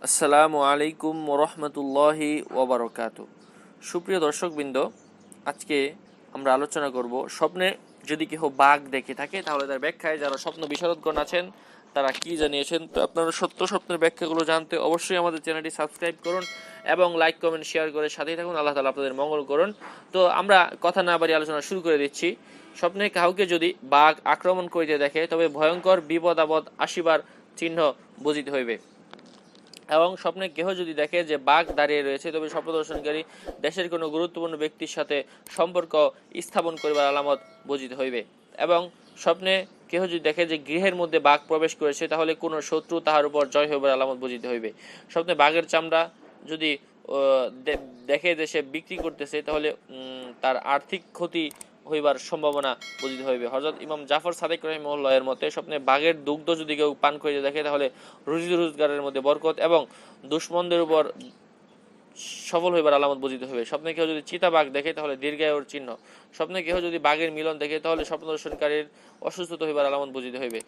আসসালামু আলাইকুম ওরহমতুল্লাহি ওবরকাতু। সুপ্রিয় দর্শকবৃন্দ, আজকে আমরা আলোচনা করব স্বপ্নে যদি কেহ বাঘ দেখে থাকে তাহলে তার ব্যাখ্যায় যারা স্বপ্ন বিশারদগণ আছেন তারা কি জানিয়েছেন। তো আপনারা সত্য স্বপ্নের ব্যাখ্যাগুলো জানতে অবশ্যই আমাদের চ্যানেলটি সাবস্ক্রাইব করুন এবং লাইক কমেন্ট শেয়ার করে সাথেই থাকুন। আল্লাহ তাআলা আপনাদের মঙ্গল করুন। তো আমরা কথা না বাড়িয়ে আলোচনা শুরু করে দিচ্ছি। স্বপ্নে কাউকে যদি বাঘ আক্রমণ করিতে দেখে তবে ভয়ঙ্কর বিপদ আপদ আসিবার চিহ্ন বুঝিতে হইবে, এবং স্বপ্নে কেহ যদি দেখে যে বাঘ দাঁড়িয়ে রয়েছে তবে স্বপ্নদর্শনকারী দেশের কোনো গুরুত্বপূর্ণ ব্যক্তির সাথে সম্পর্ক স্থাপন করিবার আলামত বুঝিতে হইবে। এবং স্বপ্নে কেহ যদি দেখে যে গৃহের মধ্যে বাঘ প্রবেশ করেছে তাহলে কোনো শত্রু তাহার উপর জয় হইবার আলামত বুঝিতে হইবে। স্বপ্নে বাঘের চামড়া যদি দেখে যে সে বিক্রি করতেছে তাহলে তার আর্থিক ক্ষতি হইবার সম্ভাবনা বুঝিতে হইবে। হযরত ইমাম জাফর সাদেক রাহিমাহুল্লাহ এর মতে স্বপ্নে বাঘের দুগ্ধ যদি কেউ পান করিতে দেখে তাহলে রুজি রোজগারের মধ্যে বরকত এবং দুশমনদের উপর সফল হইবার আলামত বুঝিতে হইবে। স্বপ্নে কেউ যদি চিতা বাঘ দেখে তাহলে দীর্ঘায়ুর চিহ্ন। স্বপ্নে কেউ যদি বাঘের মিলন দেখে তাহলে স্বপ্নদর্শনকারীর অসুস্থতা হইবার আলামত বুঝিতে হইবে।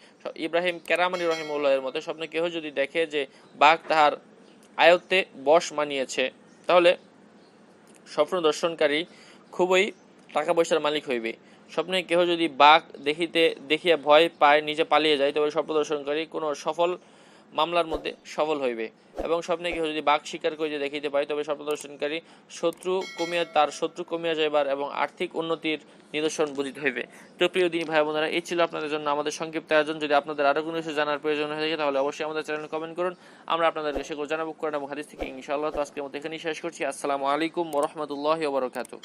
ইব্রাহিম কেরামানি রাহিমাহুল্লাহ এর মতে স্বপ্নে কেউ যদি দেখে যে বাঘ তাহার আয়ত্তে বশ মানিয়েছে তাহলে স্বপ্ন দর্শনকারী খুবই টাকা পয়সার মালিক হইবে। স্বপ্নে কেহ যদি বাঘ দেখিয়া ভয় পায় নিজে পালিয়ে যায় তবে স্বপ্ন দর্শনকারী কোনো সফল মামলার মধ্যে সফল হইবে। এবং স্বপ্নে কেহ যদি বাঘ শিকার করিতে দেখিতে পায় তবে স্বপ্ন দর্শনকারী তার শত্রু কমিয়া যাইবার এবং আর্থিক উন্নতির নিদর্শন বুঝিতে হইবে। তো প্রিয় দিনী ভাই বোনেরা, এই ছিল আপনাদের জন্য আমাদের সংক্ষিপ্ত আয়োজন। যদি আপনাদের আরো কোনো কিছু জানার প্রয়োজন হয়ে থাকে তাহলে অবশ্যই আমাদের চ্যানেলে কমেন্ট করুন, আমরা আপনাদেরকে সেগুলো জানাবো কোরআন এবং হাদিস থেকে ইনশাআল্লাহ। তো আজকের মতো এখানেই শেষ করছি। আসসালামু আলাইকুম ওয়া রাহমাতুল্লাহি ওয়া বারাকাতুহু।